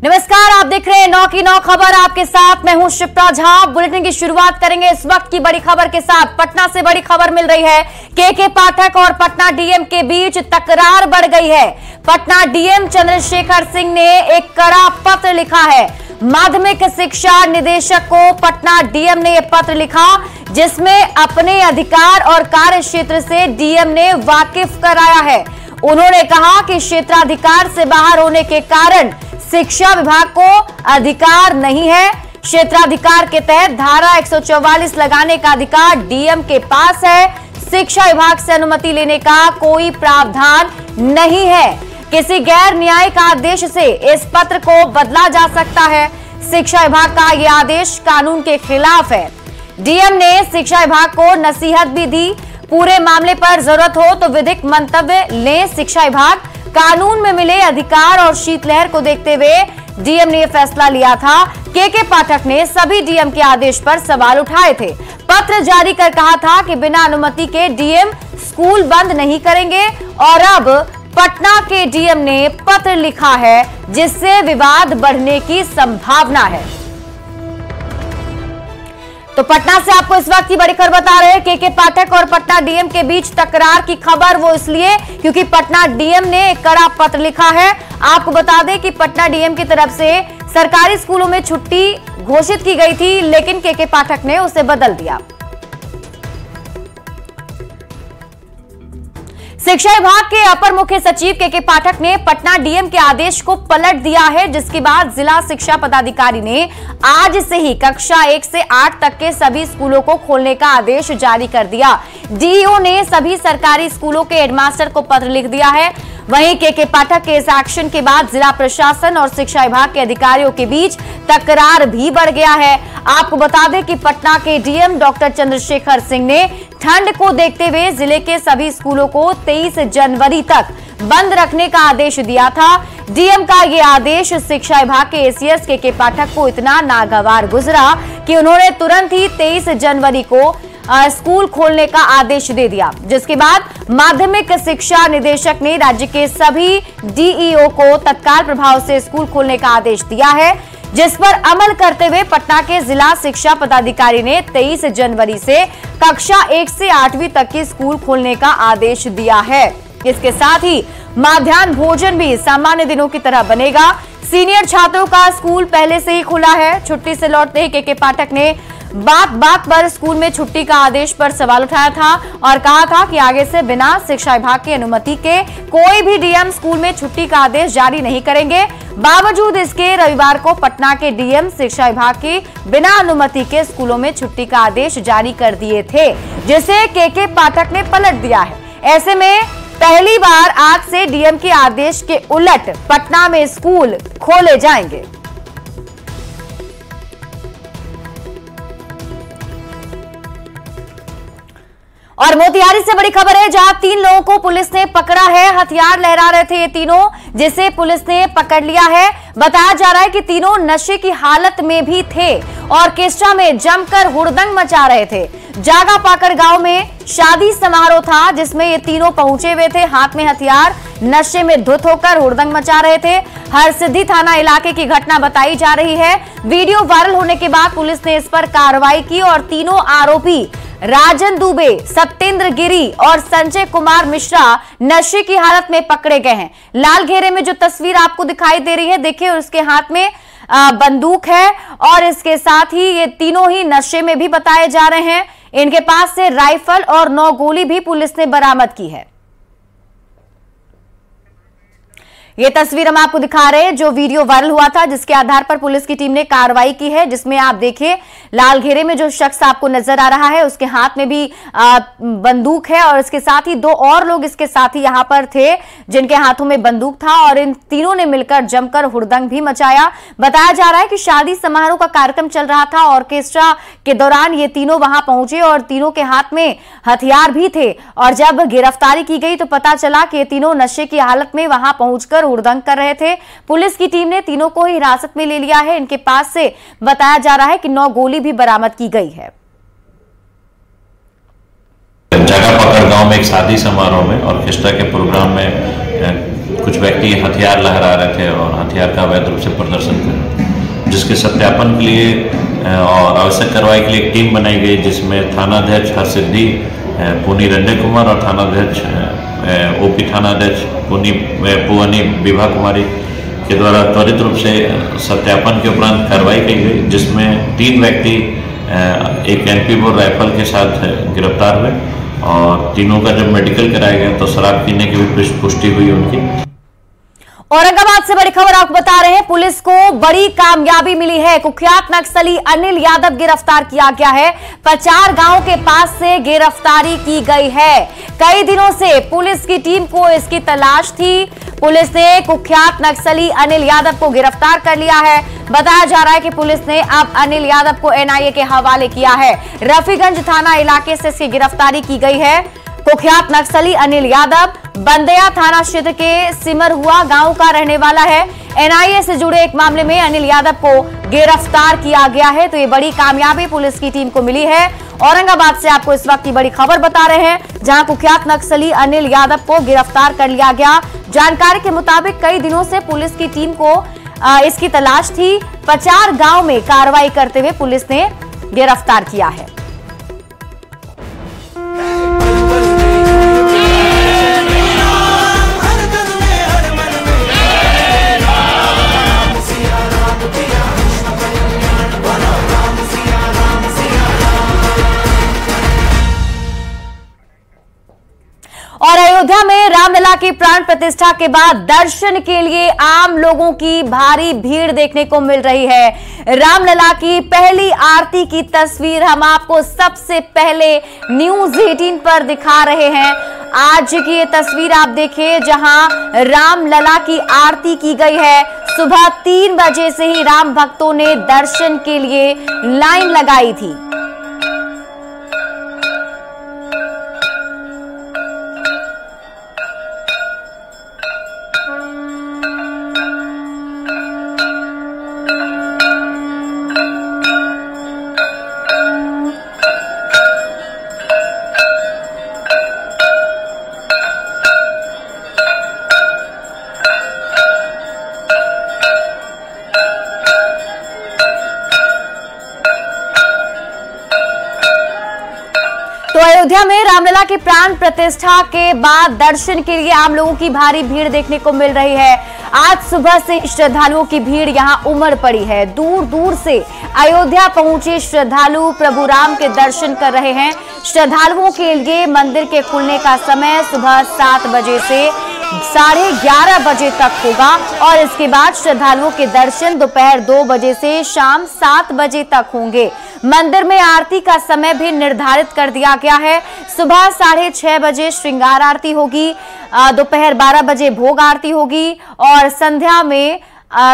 नमस्कार, आप देख रहे हैं 9 की 9 खबर। आपके साथ मैं हूं शिप्रा झा। बुलेटिन की शुरुआत करेंगे इस वक्त की बड़ी खबर के साथ। पटना से बड़ी खबर मिल रही है। के पाठक और पटना डीएम के बीच तकरार बढ़ गई है। पटना डीएम चंद्रशेखर सिंह ने एक कड़ा पत्र लिखा है। माध्यमिक शिक्षा निदेशक को पटना डीएम ने यह पत्र लिखा, जिसमें अपने अधिकार और कार्य क्षेत्र से डीएम ने वाकिफ कराया है। उन्होंने कहा कि क्षेत्राधिकार से बाहर होने के कारण शिक्षा विभाग को अधिकार नहीं है। क्षेत्राधिकार के तहत धारा 144 लगाने का अधिकार डीएम के पास है। शिक्षा विभाग से अनुमति लेने का कोई प्रावधान नहीं है। किसी गैर न्यायिक आदेश से इस पत्र को बदला जा सकता है। शिक्षा विभाग का यह आदेश कानून के खिलाफ है। डीएम ने शिक्षा विभाग को नसीहत भी दी। पूरे मामले पर जरूरत हो तो विधिक मंतव्य ले शिक्षा विभाग। कानून में मिले अधिकार और शीतलहर को देखते हुए डीएम ने यह फैसला लिया था। के पाठक ने सभी डीएम के आदेश पर सवाल उठाए थे। पत्र जारी कर कहा था कि बिना अनुमति के डीएम स्कूल बंद नहीं करेंगे। और अब पटना के डीएम ने पत्र लिखा है, जिससे विवाद बढ़ने की संभावना है। तो पटना से आपको इस वक्त की बड़ी खबर बता रहे हैं। के पाठक और पटना डीएम के बीच तकरार की खबर, वो इसलिए क्योंकि पटना डीएम ने एक कड़ा पत्र लिखा है। आपको बता दें कि पटना डीएम की तरफ से सरकारी स्कूलों में छुट्टी घोषित की गई थी, लेकिन के पाठक ने उसे बदल दिया। शिक्षा विभाग के अपर मुख्य सचिव के पाठक ने पटना डीएम के आदेश को पलट दिया है, जिसके बाद जिला शिक्षा पदाधिकारी ने आज से ही कक्षा 1 से 8 तक के सभी स्कूलों को खोलने का आदेश जारी कर दिया। डीईओ ने सभी सरकारी स्कूलों के हेडमास्टर को पत्र लिख दिया है। वहीं के पाठक के इस एक्शन के बाद जिला प्रशासन और शिक्षा विभाग के अधिकारियों के बीच तकरार भी बढ़ गया है। आपको बता दें कि पटना के डीएम डॉक्टर चंद्रशेखर सिंह ने ठंड को देखते हुए जिले के सभी स्कूलों को 23 जनवरी तक बंद रखने का आदेश दिया था। डीएम का यह आदेश शिक्षा विभाग के एसीएस के पाठक को इतना नागवार गुजरा कि उन्होंने तुरंत ही 23 जनवरी को स्कूल खोलने का आदेश दे दिया, जिसके बाद माध्यमिक शिक्षा निदेशक ने राज्य के सभी डीईओ को तत्काल प्रभाव से स्कूल खोलने का आदेश दिया है, जिस पर अमल करते हुए पटना के जिला शिक्षा पदाधिकारी ने 23 जनवरी से कक्षा 1 से 8वीं तक की स्कूल खोलने का आदेश दिया है। इसके साथ ही मध्याह्न भोजन भी सामान्य दिनों की तरह बनेगा। सीनियर छात्रों का स्कूल पहले से ही खुला है। छुट्टी से लौटते ही के पाठक ने बात पर स्कूल में छुट्टी का आदेश पर सवाल उठाया था और कहा था कि आगे से बिना शिक्षा विभाग की अनुमति के कोई भी डीएम स्कूल में छुट्टी का आदेश जारी नहीं करेंगे। बावजूद इसके रविवार को पटना के डीएम शिक्षा विभाग की बिना अनुमति के स्कूलों में छुट्टी का आदेश जारी कर दिए थे, जिसे के पाठक ने पलट दिया है। ऐसे में पहली बार आज से डीएम के आदेश के उलट पटना में स्कूल खोले जाएंगे। और मोतिहारी से बड़ी खबर है, जहां 3 लोगों को पुलिस ने पकड़ा है। हथियार लहरा रहे थे ये तीनों, जिसे पुलिस ने पकड़ लिया है। बताया जा रहा है कि तीनों नशे की हालत में भी थे। ऑर्केस्ट्रा में जमकर हुड़दंग मचा रहे थे। जागा पाकड़ गांव में शादी समारोह था, जिसमें ये तीनों पहुंचे हुए थे, हाथ में हथियार, नशे में धुत होकर हुड़दंग मचा रहे थे। हरसिद्धि थाना इलाके की घटना बताई जा रही है। वीडियो वायरल होने के बाद पुलिस ने इस पर कार्रवाई की और तीनों आरोपी राजन दुबे, सत्येंद्र गिरी और संजय कुमार मिश्रा नशे की हालत में पकड़े गए हैं। लाल घेरे में जो तस्वीर आपको दिखाई दे रही है, देखिए उसके हाथ में बंदूक है और इसके साथ ही ये तीनों ही नशे में भी बताए जा रहे हैं। इनके पास से राइफल और 9 गोली भी पुलिस ने बरामद की है। ये तस्वीर हम आपको दिखा रहे हैं, जो वीडियो वायरल हुआ था, जिसके आधार पर पुलिस की टीम ने कार्रवाई की है, जिसमें आप देखिए लाल घेरे में जो शख्स आपको नजर आ रहा है, उसके हाथ में भी बंदूक है और इसके साथ ही 2 और लोग इसके साथ ही यहां पर थे, जिनके हाथों में बंदूक था और इन तीनों ने मिलकर जमकर हुड़दंग भी मचाया। बताया जा रहा है कि शादी समारोह का कार्यक्रम चल रहा था। ऑर्केस्ट्रा के दौरान ये तीनों वहां पहुंचे और तीनों के हाथ में हथियार भी थे और जब गिरफ्तारी की गई तो पता चला कि ये तीनों नशे की हालत में वहां पहुंचकर हुड़दंग कर रहे थे। पुलिस की टीम ने तीनों को ही हिरासत में ले लिया है। इनके पास से बताया जा रहा है कि 9 गोली भी बरामद की गई है। जगह पकड़ गांव में एक शादी समारोह में ऑर्केस्ट्रा के प्रोग्राम में कुछ व्यक्ति हथियार लहरा रहे थे और हथियार का अवैध रूप से प्रदर्शन कर रहे थे, जिसके सत्यापन के लिए और आवश्यक कार्रवाई के लिए एक टीम बनाई गई, जिसमें थानाध्यक्ष हरसिद्धि पुनी रंजय कुमार और थानाध्यक्ष ओपी थानाध्यक्ष पुनी विभा कुमारी के द्वारा त्वरित रूप से सत्यापन के उपरांत कार्रवाई की गई, जिसमें 3 व्यक्ति एक MP बोर राइफल के साथ गिरफ्तार हुए और तीनों का जब मेडिकल कराया गया तो शराब पीने की भी पुष्टि हुई उनकी। औरंगाबाद से बड़ी खबर आपको बता रहे हैं, पुलिस को बड़ी कामयाबी मिली है। कुख्यात नक्सली अनिल यादव गिरफ्तार किया गया है। पचार गांव के पास से गिरफ्तारी की गई है। कई दिनों से पुलिस की टीम को इसकी तलाश थी। पुलिस ने कुख्यात नक्सली अनिल यादव को गिरफ्तार कर लिया है। बताया जा रहा है कि पुलिस ने अब अनिल यादव को NIA के हवाले किया है। रफीगंज थाना इलाके से इसकी गिरफ्तारी की गई है। कुख्यात नक्सली अनिल यादव बंदेया थाना क्षेत्र के सिमरहुआ गांव का रहने वाला है। NIA से जुड़े एक मामले में अनिल यादव को गिरफ्तार किया गया है। तो ये बड़ी कामयाबी पुलिस की टीम को मिली है। औरंगाबाद से आपको इस वक्त की बड़ी खबर बता रहे हैं, जहां कुख्यात नक्सली अनिल यादव को गिरफ्तार कर लिया गया। जानकारी के मुताबिक कई दिनों से पुलिस की टीम को इसकी तलाश थी। पचार गांव में कार्रवाई करते हुए पुलिस ने गिरफ्तार किया है। और अयोध्या में रामलला की प्राण प्रतिष्ठा के बाद दर्शन के लिए आम लोगों की भारी भीड़ देखने को मिल रही है। रामलला की पहली आरती की तस्वीर हम आपको सबसे पहले न्यूज़ 18 पर दिखा रहे हैं। आज की ये तस्वीर आप देखिए, जहां रामलला की आरती की गई है। सुबह 3 बजे से ही राम भक्तों ने दर्शन के लिए लाइन लगाई थी। तो अयोध्या में रामलला की प्राण प्रतिष्ठा के बाद दर्शन के लिए आम लोगों की भारी भीड़ देखने को मिल रही है। आज सुबह से श्रद्धालुओं की भीड़ यहां उमड़ पड़ी है। दूर दूर से अयोध्या पहुंचे श्रद्धालु प्रभु राम के दर्शन कर रहे हैं। श्रद्धालुओं के लिए मंदिर के खुलने का समय सुबह 7 बजे से 11:30 बजे तक होगा और इसके बाद श्रद्धालुओं के दर्शन दोपहर 2 बजे से शाम 7 बजे तक होंगे। मंदिर में आरती का समय भी निर्धारित कर दिया गया है। सुबह 6:30 बजे श्रृंगार आरती होगी, दोपहर 12 बजे भोग आरती होगी और संध्या में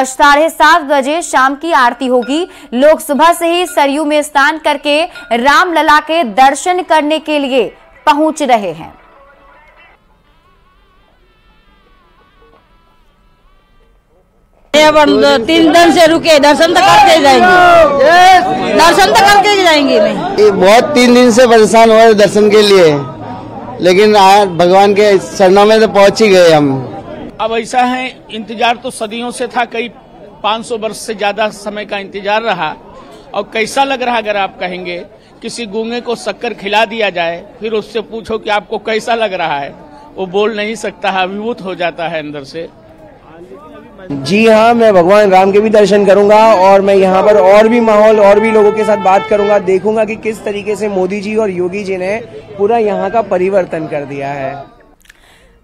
7:30 बजे शाम की आरती होगी। लोग सुबह से ही सरयू में स्नान करके रामलला के दर्शन करने के लिए पहुंच रहे हैं। अब 3 दिन से रुके, दर्शन तो करके जाएंगे, दर्शन तो करके जाएंगे। नहीं बहुत 3 दिन से परेशान हुए दर्शन के लिए, लेकिन आज भगवान के चरणों में तो पहुंच ही गए हम। अब ऐसा है, इंतजार तो सदियों से था, कई 500 वर्ष से ज्यादा समय का इंतजार रहा। और कैसा लग रहा, अगर आप कहेंगे किसी गूंगे को शक्कर खिला दिया जाए, फिर उससे पूछो कि आपको कैसा लग रहा है, वो बोल नहीं सकता है, अभिभूत हो जाता है अंदर से। जी हाँ, मैं भगवान राम के भी दर्शन करूंगा और मैं यहाँ पर और भी माहौल और भी लोगों के साथ बात करूंगा, देखूंगा कि किस तरीके से मोदी जी और योगी जी ने पूरा यहाँ का परिवर्तन कर दिया है।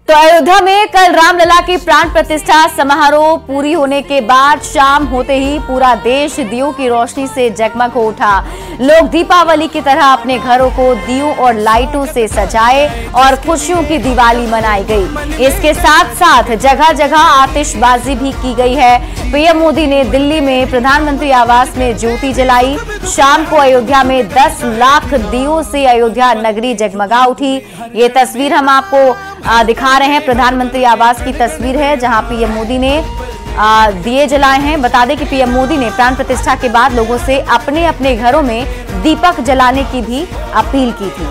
तो अयोध्या में कल रामलला की प्राण प्रतिष्ठा समारोह पूरी होने के बाद शाम होते ही पूरा देश दियों की रोशनी से जगमग हो उठा। लोग दीपावली की तरह अपने घरों को दियों और लाइटों से सजाए और खुशियों की दिवाली मनाई गई। इसके साथ साथ जगह जगह आतिशबाजी भी की गई है। पीएम मोदी ने दिल्ली में प्रधानमंत्री आवास में ज्योति जलाई। शाम को अयोध्या में 10 लाख दियों से अयोध्या नगरी जगमगा उठी। ये तस्वीर हम आपको दिखा रहे हैं, प्रधानमंत्री आवास की तस्वीर है, जहां पीएम मोदी ने दिए जलाए हैं। बता दें कि पीएम मोदी ने प्राण प्रतिष्ठा के बाद लोगों से अपने अपने घरों में दीपक जलाने की भी अपील की थी।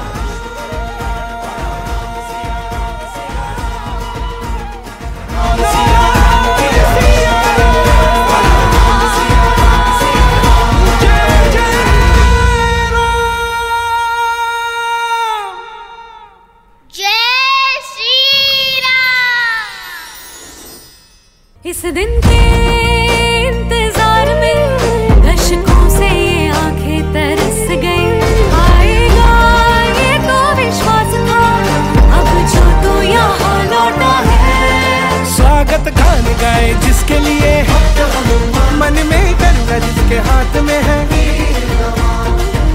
इंतजार में दशकों से ये आंखें तरस गई। आएगा ये तो विश्वास था, अब जो तो यहाँ लौटा है। स्वागत गान गाए जिसके लिए मन में गंगा जिसके हाथ में है।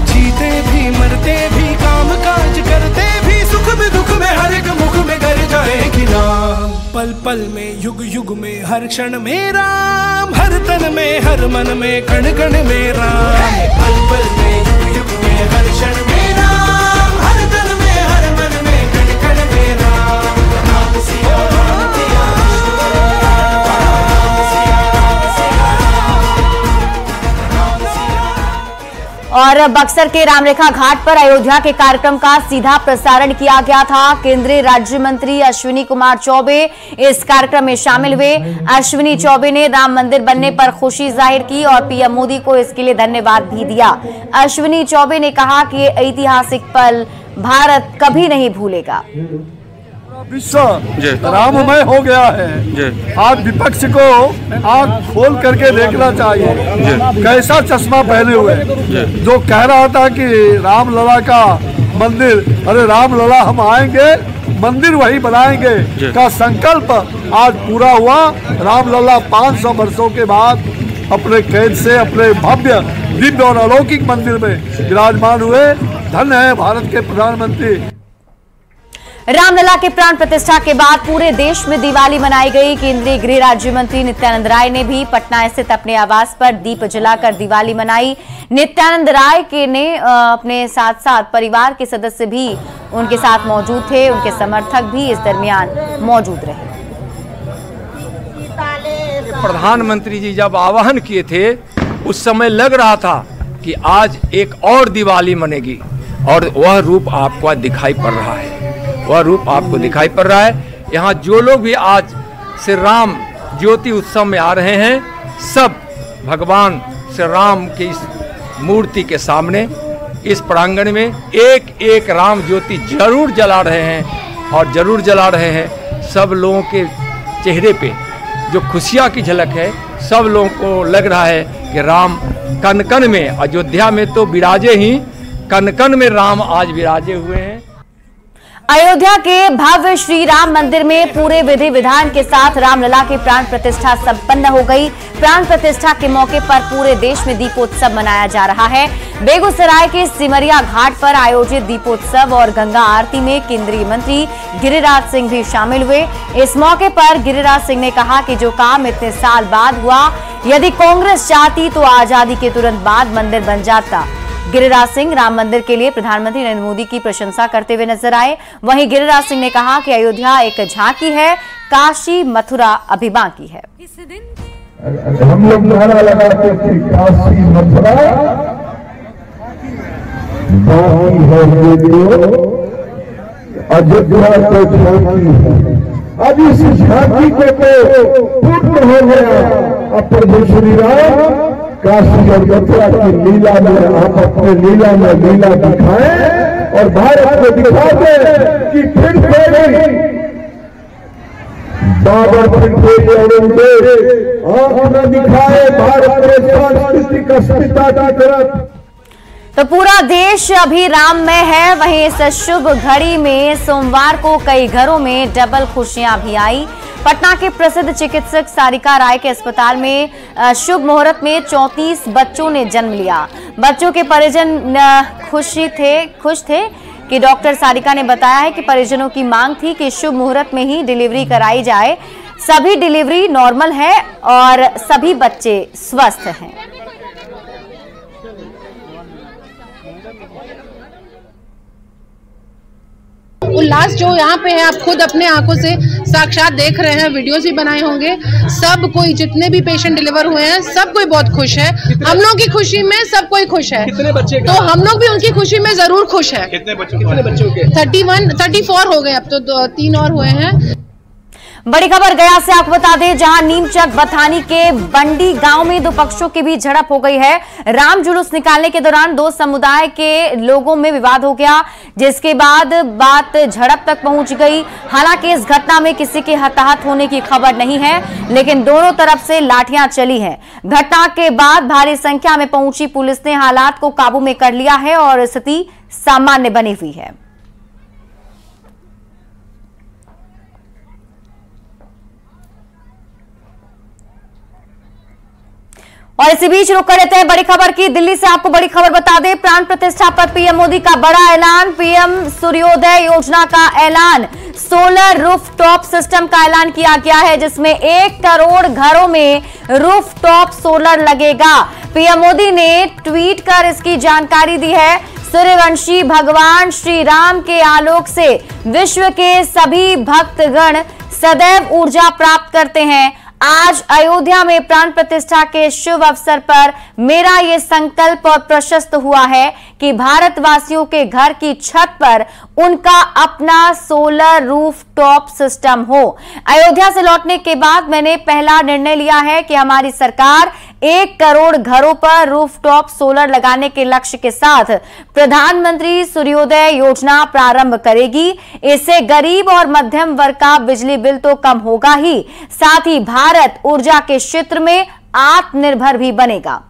जीते भी मरते भी काम काज करते भी सुख में दुख में हर एक मुख में घर जाएगी नाम। पल पल में युग युग में हर क्षण में राम, हर तन में हर मन में कण कण में राम। पल पल में युग युग में हर क्षण में राम, हर तन में हर मन में कण कण में राम। राम सिया राम सिया और बक्सर के रामरेखा घाट पर अयोध्या के कार्यक्रम का सीधा प्रसारण किया गया था। केंद्रीय राज्य मंत्री अश्विनी कुमार चौबे इस कार्यक्रम में शामिल हुए। अश्विनी चौबे ने राम मंदिर बनने पर खुशी जाहिर की और पीएम मोदी को इसके लिए धन्यवाद भी दिया। अश्विनी चौबे ने कहा कि ये ऐतिहासिक पल भारत कभी नहीं भूलेगा। विश्व राममय हो गया है। आज विपक्ष को आंख खोल करके देखना चाहिए। कैसा चश्मा पहने हुए जो कह रहा था कि रामलला का मंदिर, अरे रामलला हम आएंगे मंदिर वही बनाएंगे का संकल्प आज पूरा हुआ। रामलला 500 वर्षों के बाद अपने कैद से अपने भव्य दिव्य और अलौकिक मंदिर में विराजमान हुए। धन्य है भारत के प्रधानमंत्री। रामलला के प्राण प्रतिष्ठा के बाद पूरे देश में दिवाली मनाई गई। केंद्रीय गृह राज्य मंत्री नित्यानंद राय ने भी पटना स्थित अपने आवास पर दीप जलाकर दिवाली मनाई। नित्यानंद राय के ने अपने साथ साथ परिवार के सदस्य भी उनके साथ मौजूद थे। उनके समर्थक भी इस दरमियान मौजूद रहे। प्रधानमंत्री जी जब आह्वान किए थे उस समय लग रहा था कि आज एक और दिवाली मनेगी और वह रूप आपको दिखाई पड़ रहा है। वह रूप आपको दिखाई पड़ रहा है। यहाँ जो लोग भी आज श्री राम ज्योति उत्सव में आ रहे हैं, सब भगवान श्री राम की इस मूर्ति के सामने इस प्रांगण में एक एक राम ज्योति जरूर जला रहे हैं और जरूर जला रहे हैं। सब लोगों के चेहरे पे जो खुशियाँ की झलक है, सब लोगों को लग रहा है कि राम कन कन में, अयोध्या में तो विराजे ही, कन कन में राम आज विराजे हुए हैं। अयोध्या के भव्य श्री राम मंदिर में पूरे विधि विधान के साथ रामलला की प्राण प्रतिष्ठा संपन्न हो गई। प्राण प्रतिष्ठा के मौके पर पूरे देश में दीपोत्सव मनाया जा रहा है। बेगूसराय के सिमरिया घाट पर आयोजित दीपोत्सव और गंगा आरती में केंद्रीय मंत्री गिरिराज सिंह भी शामिल हुए। इस मौके पर गिरिराज सिंह ने कहा कि जो काम इतने साल बाद हुआ, यदि कांग्रेस चाहती तो आजादी के तुरंत बाद मंदिर बन जाता। गिरिराज सिंह राम मंदिर के लिए प्रधानमंत्री नरेंद्र मोदी की प्रशंसा करते हुए नजर आए। वहीं गिरिराज सिंह ने कहा कि अयोध्या एक झांकी है, काशी मथुरा अभी बाकी है। हम लोग नारा लगाते थे काशी मथुरा बाकी है, अयोध्या तो झांकी है। अब इस झांकी को पूर्ण हो गया। अब प्रभु श्री राम काशी और मथुरा की लीला में आप अपने लीला में लीला दिखाएं और भारत को दिखा दें कि फिर बाबा आंख न दिखाए भारत के सांस्कृतिक अस्मिता की तरफ। तो पूरा देश अभी राममय है। वहीं इस शुभ घड़ी में सोमवार को कई घरों में डबल खुशियां भी आई। पटना के प्रसिद्ध चिकित्सक सारिका राय के अस्पताल में शुभ मुहूर्त में 34 बच्चों ने जन्म लिया। बच्चों के परिजन खुश थे कि डॉक्टर सारिका ने बताया है कि परिजनों की मांग थी कि शुभ मुहूर्त में ही डिलीवरी कराई जाए। सभी डिलीवरी नॉर्मल है और सभी बच्चे स्वस्थ हैं। उल्लास जो यहाँ पे है, आप खुद अपने आंखों से साक्षात देख रहे हैं, वीडियोस भी बनाए होंगे। सब कोई, जितने भी पेशेंट डिलीवर हुए हैं, सब कोई बहुत खुश है। हम लोग की खुशी में सब कोई खुश है। कितने बच्चे तो हम लोग भी उनकी खुशी में जरूर खुश है। कितने बच्चों के? 34 हो गए, अब तो 3 और हुए हैं। बड़ी खबर गया से आपको बता दें, जहां नीमचक बथानी के बंडी गांव में दो पक्षों के बीच झड़प हो गई है। राम जुलूस निकालने के दौरान दो समुदाय के लोगों में विवाद हो गया, जिसके बाद बात झड़प तक पहुंच गई। हालांकि इस घटना में किसी के हताहत होने की खबर नहीं है, लेकिन दोनों तरफ से लाठियां चली हैं। घटना के बाद भारी संख्या में पहुंची पुलिस ने हालात को काबू में कर लिया है और स्थिति सामान्य बनी हुई है। और इसी बीच रुक कर लेते हैं बड़ी खबर की। दिल्ली से आपको बड़ी खबर बता दें, प्राण प्रतिष्ठा पर पीएम मोदी का बड़ा ऐलान। पीएम सूर्योदय योजना का ऐलान, सोलर रूफटॉप सिस्टम का ऐलान किया गया है, जिसमें 1 करोड़ घरों में रूफटॉप सोलर लगेगा। पीएम मोदी ने ट्वीट कर इसकी जानकारी दी है। सूर्यवंशी भगवान श्री राम के आलोक से विश्व के सभी भक्तगण सदैव ऊर्जा प्राप्त करते हैं। आज अयोध्या में प्राण प्रतिष्ठा के शुभ अवसर पर मेरा ये संकल्प और प्रशस्त हुआ है कि भारतवासियों के घर की छत पर उनका अपना सोलर रूफटॉप सिस्टम हो। अयोध्या से लौटने के बाद मैंने पहला निर्णय लिया है कि हमारी सरकार 1 करोड़ घरों पर रूफटॉप सोलर लगाने के लक्ष्य के साथ प्रधानमंत्री सूर्योदय योजना प्रारंभ करेगी। इससे गरीब और मध्यम वर्ग का बिजली बिल तो कम होगा ही, साथ ही भारत ऊर्जा के क्षेत्र में आत्मनिर्भर भी बनेगा।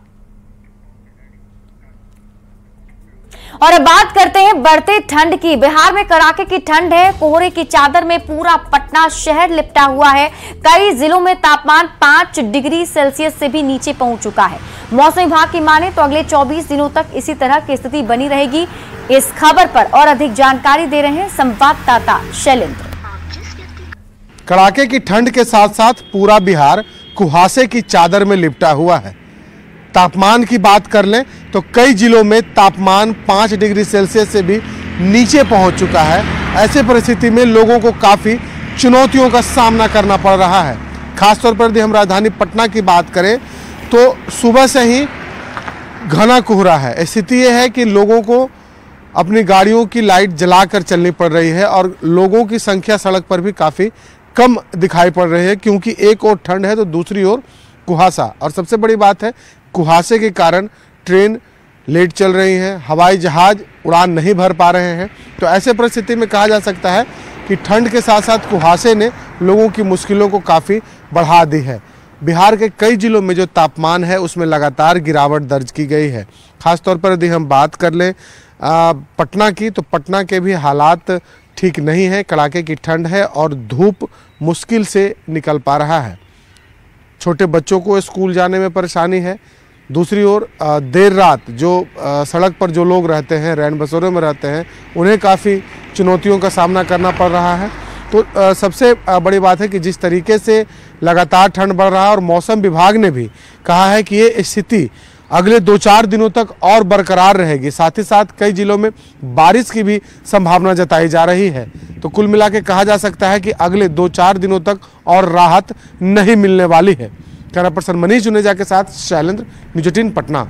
और अब बात करते हैं बढ़ते ठंड की। बिहार में कड़ाके की ठंड है। कोहरे की चादर में पूरा पटना शहर लिपटा हुआ है। कई जिलों में तापमान 5 डिग्री सेल्सियस से भी नीचे पहुंच चुका है। मौसम विभाग की माने तो अगले 24 दिनों तक इसी तरह की स्थिति बनी रहेगी। इस खबर पर और अधिक जानकारी दे रहे हैं संवाददाता शैलेंद्र। कड़ाके की ठंड के साथ साथ पूरा बिहार कुहासे की चादर में लिपटा हुआ है। तापमान की बात कर लें तो कई जिलों में तापमान 5 डिग्री सेल्सियस से भी नीचे पहुंच चुका है। ऐसे परिस्थिति में लोगों को काफ़ी चुनौतियों का सामना करना पड़ रहा है। खासतौर पर यदि हम राजधानी पटना की बात करें तो सुबह से ही घना कोहरा है। स्थिति यह है कि लोगों को अपनी गाड़ियों की लाइट जलाकर चलनी पड़ रही है और लोगों की संख्या सड़क पर भी काफ़ी कम दिखाई पड़ रही है, क्योंकि एक ओर ठंड है तो दूसरी ओर कुहासा। और सबसे बड़ी बात है, कुहासे के कारण ट्रेन लेट चल रही हैं, हवाई जहाज उड़ान नहीं भर पा रहे हैं। तो ऐसे परिस्थिति में कहा जा सकता है कि ठंड के साथ साथ कुहासे ने लोगों की मुश्किलों को काफ़ी बढ़ा दी है। बिहार के कई जिलों में जो तापमान है उसमें लगातार गिरावट दर्ज की गई है। खासतौर पर यदि हम बात कर लें पटना की, तो पटना के भी हालात ठीक नहीं है। कड़ाके की ठंड है और धूप मुश्किल से निकल पा रहा है। छोटे बच्चों को स्कूल जाने में परेशानी है। दूसरी ओर देर रात जो सड़क पर जो लोग रहते हैं, रैन बसेरों में रहते हैं, उन्हें काफ़ी चुनौतियों का सामना करना पड़ रहा है। तो सबसे बड़ी बात है कि जिस तरीके से लगातार ठंड बढ़ रहा है और मौसम विभाग ने भी कहा है कि ये स्थिति अगले 2-4 दिनों तक और बरकरार रहेगी। साथ ही साथ कई जिलों में बारिश की भी संभावना जताई जा रही है। तो कुल मिला के कहा जा सकता है कि अगले 2-4 दिनों तक और राहत नहीं मिलने वाली है। कैमरा पर्सन मनीष जुनेजा के साथ शैलेंद्र, न्यूज़ 18 पटना।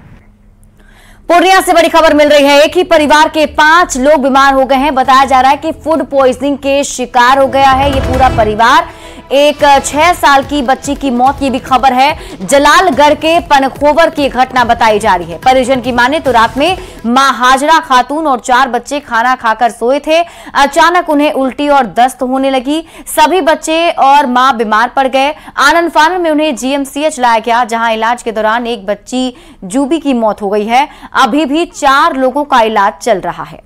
पूर्णिया से बड़ी खबर मिल रही है। एक ही परिवार के 5 लोग बीमार हो गए हैं। बताया जा रहा है कि फूड पॉइजनिंग के शिकार हो गया है ये पूरा परिवार। एक 6 साल की बच्ची की मौत की भी खबर है। जलालगढ़ के पनखोवर की घटना बताई जा रही है। परिजन की माने तो रात में मां हाजरा खातून और 4 बच्चे खाना खाकर सोए थे। अचानक उन्हें उल्टी और दस्त होने लगी। सभी बच्चे और मां बीमार पड़ गए। आनंद फानन में उन्हें जीएमसीएच लाया गया, जहां इलाज के दौरान एक बच्ची जूबी की मौत हो गई है। अभी भी 4 लोगों का इलाज चल रहा है।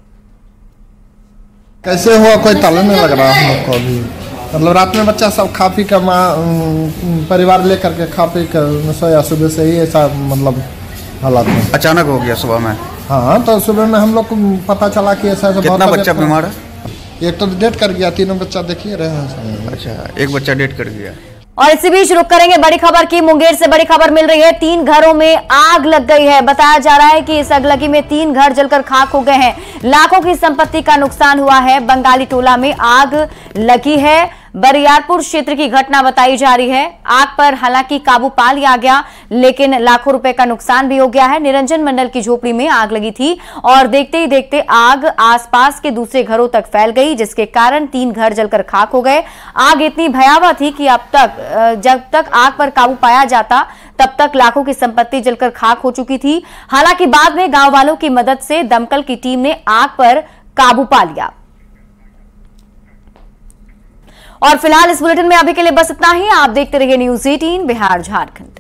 कैसे हुआ कोई ताला नहीं लग रहा हम लोग को अभी। मतलब रात में बच्चा सब खा पी कर परिवार लेकर के खा पी कर सोया, सुबह से ही ऐसा मतलब हालात में अचानक हो गया सुबह में। हाँ, तो सुबह में हम लोग को पता चला कि ऐसा कितना बच्चा बीमार है? एक तो डेट कर गया, 3 बच्चा देखिए रहे हैं। अच्छा, एक बच्चा डेट कर गया। और इसी बीच रुक करेंगे बड़ी खबर की। मुंगेर से बड़ी खबर मिल रही है। 3 घरों में आग लग गई है। बताया जा रहा है कि इस अगलगी में 3 घर जलकर खाक हो गए हैं। लाखों की संपत्ति का नुकसान हुआ है। बंगाली टोला में आग लगी है। बरियारपुर क्षेत्र की घटना बताई जा रही है। आग पर हालांकि काबू पा लिया गया, लेकिन लाखों रुपए का नुकसान भी हो गया है। निरंजन मंडल की झोपड़ी में आग लगी थी और देखते ही देखते आग आसपास के दूसरे घरों तक फैल गई, जिसके कारण 3 घर जलकर खाक हो गए। आग इतनी भयावह थी कि अब तक जब तक आग पर काबू पाया जाता तब तक लाखों की संपत्ति जलकर खाक हो चुकी थी। हालांकि बाद में गांव वालों की मदद से दमकल की टीम ने आग पर काबू पा लिया। और फिलहाल इस बुलेटिन में अभी के लिए बस इतना ही। आप देखते रहिए न्यूज़ 18 बिहार झारखंड।